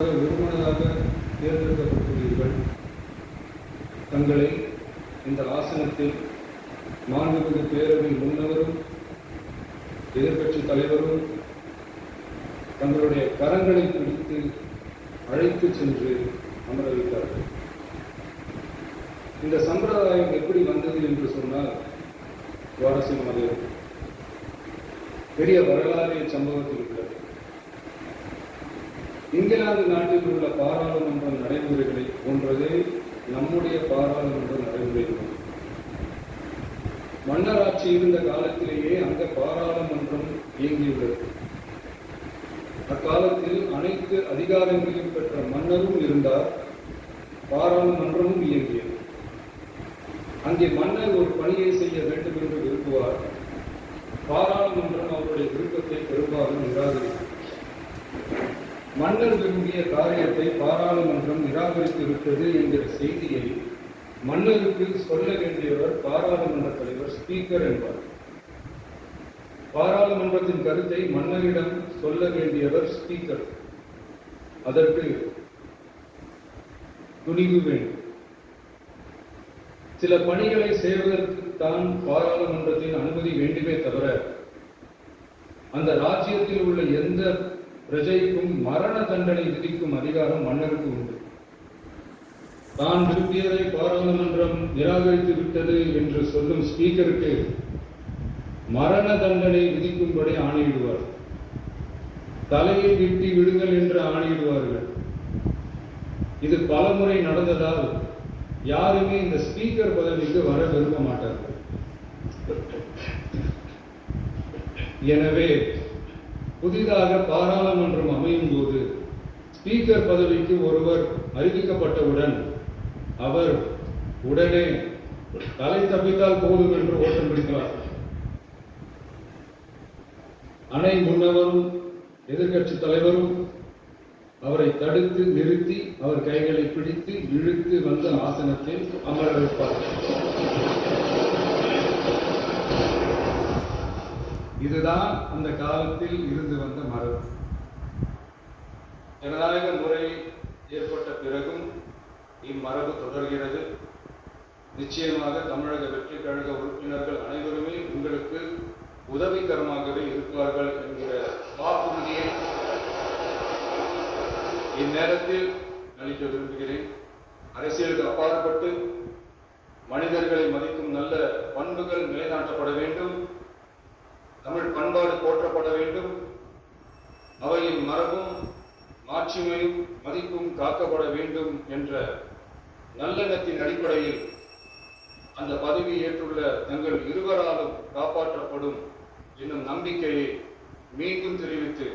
ஒருமனதாக தேர்ந்தெடுக்கப்பட்டுள்ளீர்கள். தங்களை இந்த ஆசனத்தில் மாண்புமிகு பேரவை முன்னவரும் எதிர்க்கட்சி தலைவரும் தங்களுடைய கரங்களை பிடித்து அழைத்து சென்று அமர வைத்தார்கள். இந்த சம்பிரதாயம் எப்படி வந்தது என்று சொன்னால் சுவாரஸ்யமாக பெரிய வரலாறு சம்பவத்தில் இருக்கிறது. இங்கிலாந்து நாட்டில் உள்ள பாராளுமன்ற நடைமுறைகளை போன்றதே நம்முடைய பாராளுமன்ற நடைமுறைகள். மன்னராட்சி இருந்த காலத்திலேயே அங்க பாராளுமன்றம் இயங்கியுள்ளது. அக்காலத்தில் அனைத்து அதிகாரங்களையும் பெற்ற மன்னரும் இருந்தார், பாராளுமன்றமும் இயங்கியது. அங்கே மன்னர் ஒரு பணியை செய்ய வேண்டும் என்று விரும்புவார். பாராளுமன்றம் அவருடைய விருப்பத்தை பெரும்பாலும் நிராகரிக்கும். மன்னர் விரும்பிய காரியத்தை பாராளுமன்றம் நிராகரித்து விட்டது என்கிற செய்தியை மன்னருக்கு சொல்ல வேண்டியவர் பாராளுமன்ற தலைவர், ஸ்பீக்கர் என்பார். பாராளுமன்றத்தின் கருத்தை மன்னரிடம் சொல்ல வேண்டியவர் ஸ்பீக்கர். அதற்கு துணிவு வேண்டும். சில பணிகளை செய்வதற்கு தான் பாராளுமன்றத்தின் அனுமதி வேண்டுமே தவிர அந்த ராஜ்யத்தில் உள்ள எந்த பிரஜைக்கும் மரண தண்டனை விதிக்கும் அதிகாரம் மன்னருக்கு உண்டு. தான் விரும்பியதை பாராளுமன்றம் நிராகரித்து விட்டது என்று சொல்லும் ஸ்பீக்கருக்கு மரண தண்டனை விதிக்கும்படி ஆணையிடுவார். தலையை வெட்டி விடுங்கள் என்று ஆணையிடுவார்கள். இது பலமுறை நடந்ததால் யாருமே இந்த ஸ்பீக்கர் பதவிக்கு வர விரும்ப மாட்டார்கள். எனவே புதிதாக பாராளுமன்றம் அமையும் போது ஸ்பீக்கர் பதவிக்கு ஒருவர் அறிவிக்கப்பட்டவுடன் அவர் உடனே தலை தப்பித்தால் போதும் என்று ஓட்டம் பிடிக்கிறார். அணை முன்னவரும் எதிர்க்கட்சி தலைவரும் அவரை தடுத்து நிறுத்தி அவர் கைகளை பிடித்து இழுத்து வந்து ஆசனத்தில் அமர வைப்பார். இதுதான் அந்த காலத்தில் இருந்து வந்த மரபு. ஜனநாயக முறை ஏற்பட்ட பிறகும் இம்மரபு தொடர்கிறது. நிச்சயமாக தமிழக வெற்றி கழக உறுப்பினர்கள் அனைவருமே உங்களுக்கு உதவிகரமாகவே இருப்பார்கள் என்கிற வாக்குறுதியை இந்நேரத்தில் அளிக்க விரும்புகிறேன். அரசியலுக்கு அப்பாற்பட்டு மனிதர்களை மதிக்கும் நல்ல பண்புகள் நிலைநாட்டப்பட வேண்டும். தமிழ் பண்பாடு போற்றப்பட வேண்டும். அவையின் மரபும் மாட்சிமையும் மதிப்பும் காக்கப்பட வேண்டும் என்ற நல்லெண்ணத்தின் அடிப்படையில் அந்த பதவி ஏற்றுள்ள தங்கள் இருவராலும் காப்பாற்றப்படும் என்னும் நம்பிக்கையை மீண்டும் தெரிவித்து